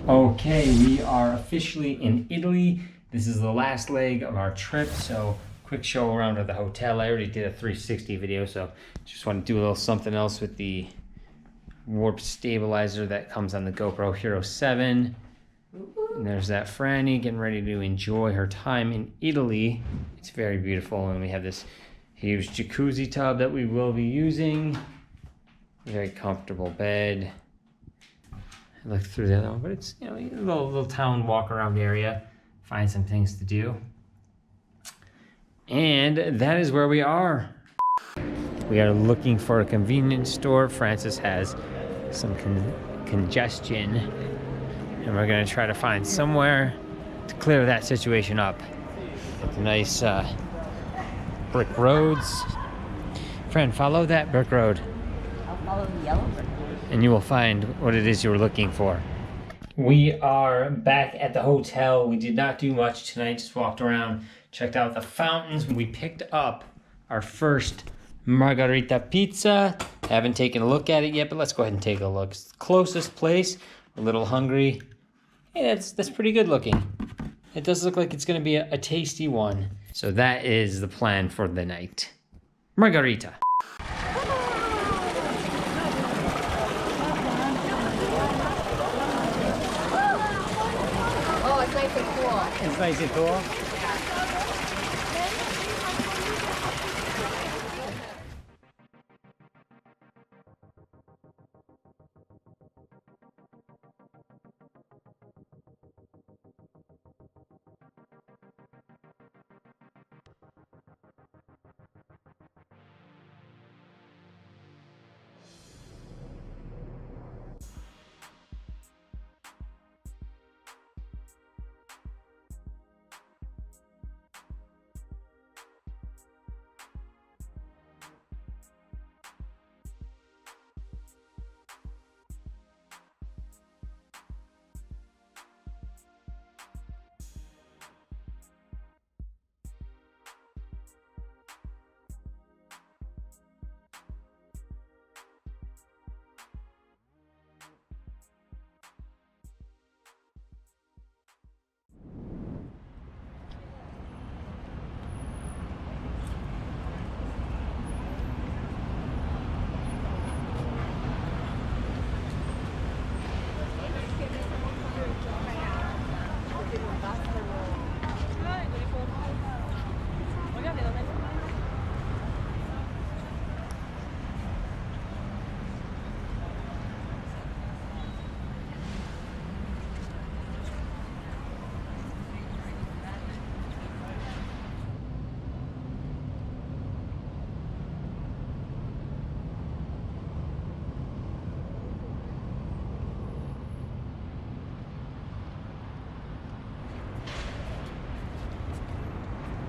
Okay, we are officially in Italy. This is the last leg of our trip, so quick show around of the hotel. I already did a 360 video, so just want to do a little something else with the warp stabilizer that comes on the GoPro Hero 7. And there's that Franny getting ready to enjoy her time in Italy. It's very beautiful, and we have this huge jacuzzi tub that we will be using. Very comfortable bed. I looked through the other one, but it's, you know, a little town walk around area, find some things to do. And that is where we are. We are looking for a convenience store. Francis has some congestion, and we're gonna try to find somewhere to clear that situation up. With nice brick roads. Friend, follow that brick road. I'll follow the yellow brick road. And you will find what it is you were looking for. We are back at the hotel. We did not do much tonight, just walked around, checked out the fountains. We picked up our first margarita pizza. Haven't taken a look at it yet, but let's go ahead and take a look. It's the closest place. A little hungry. Hey, that's pretty good looking. It does look like it's gonna be a tasty one. So that is the plan for the night. Margarita. It's nice and cool.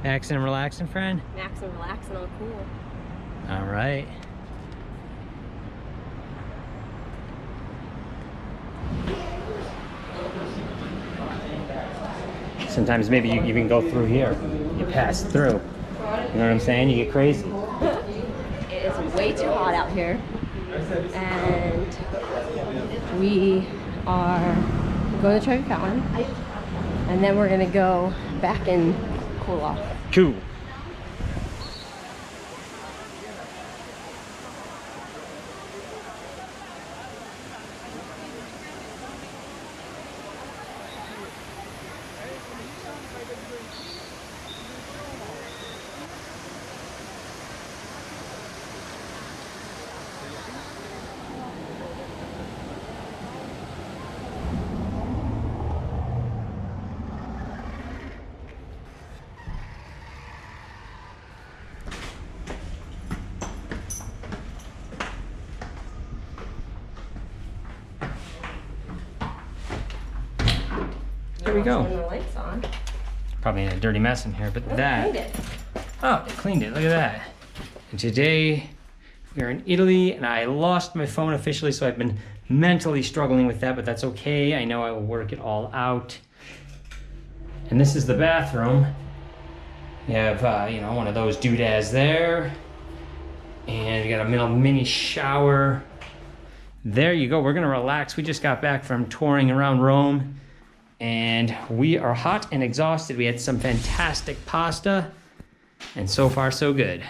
Maxing and relaxing, friend? Maxing and relaxing on cool. All right. Sometimes maybe you even go through here. You pass through. You know what I'm saying? You get crazy. It is way too hot out here. And we are going to Trevi Fountain. And then we're going to go back and cool off. Cool. There we go. Turn the lights on. Probably in a dirty mess in here, but Oh, that. cleaned it. Oh, cleaned it. Look at that. And today we are in Italy, and I lost my phone officially, so I've been mentally struggling with that, but that's okay. I know I will work it all out. And this is the bathroom. You have, you know, one of those doodads there, and you got a little mini shower there you go. We're gonna relax. We just got back from touring around Rome and we are hot and exhausted. We had some fantastic pasta and so far so good.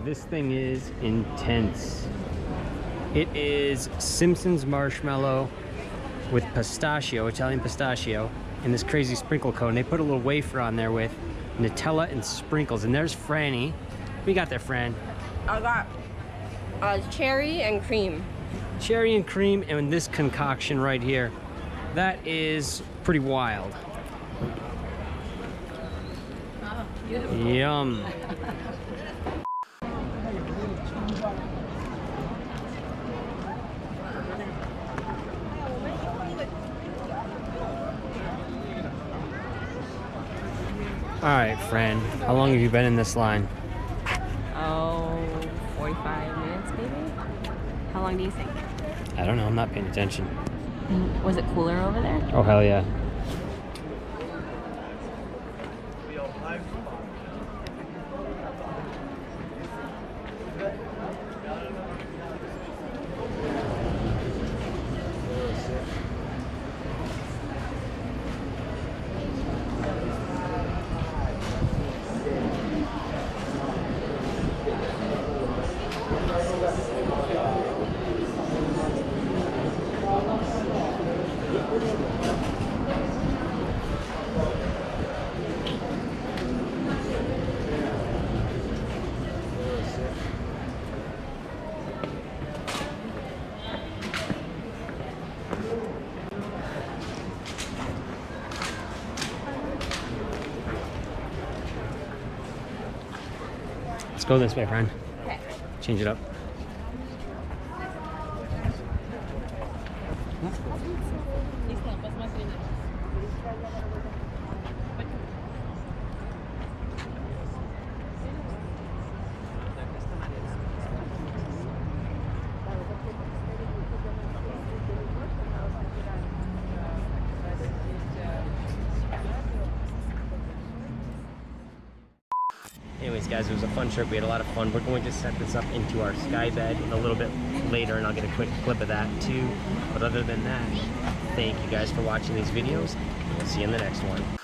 This thing is intense. It is Simpson's marshmallow with pistachio, Italian pistachio, and this crazy sprinkle cone. They put a little wafer on there with Nutella and sprinkles. And there's Franny. What you got there, Fran? I got cherry and cream. Cherry and cream, and this concoction right here. That is pretty wild. Yum. All right, Fran, how long have you been in this line? Oh, 45 minutes maybe? How long do you think? I don't know, I'm not paying attention. Was it cooler over there? Oh, hell yeah. Let's go this way, friend. Okay. Change it up. Anyways, guys, it was a fun trip. We had a lot of fun. We're going to set this up into our sky bed a little bit later, and I'll get a quick clip of that too. But other than that, thank you guys for watching these videos. We'll see you in the next one.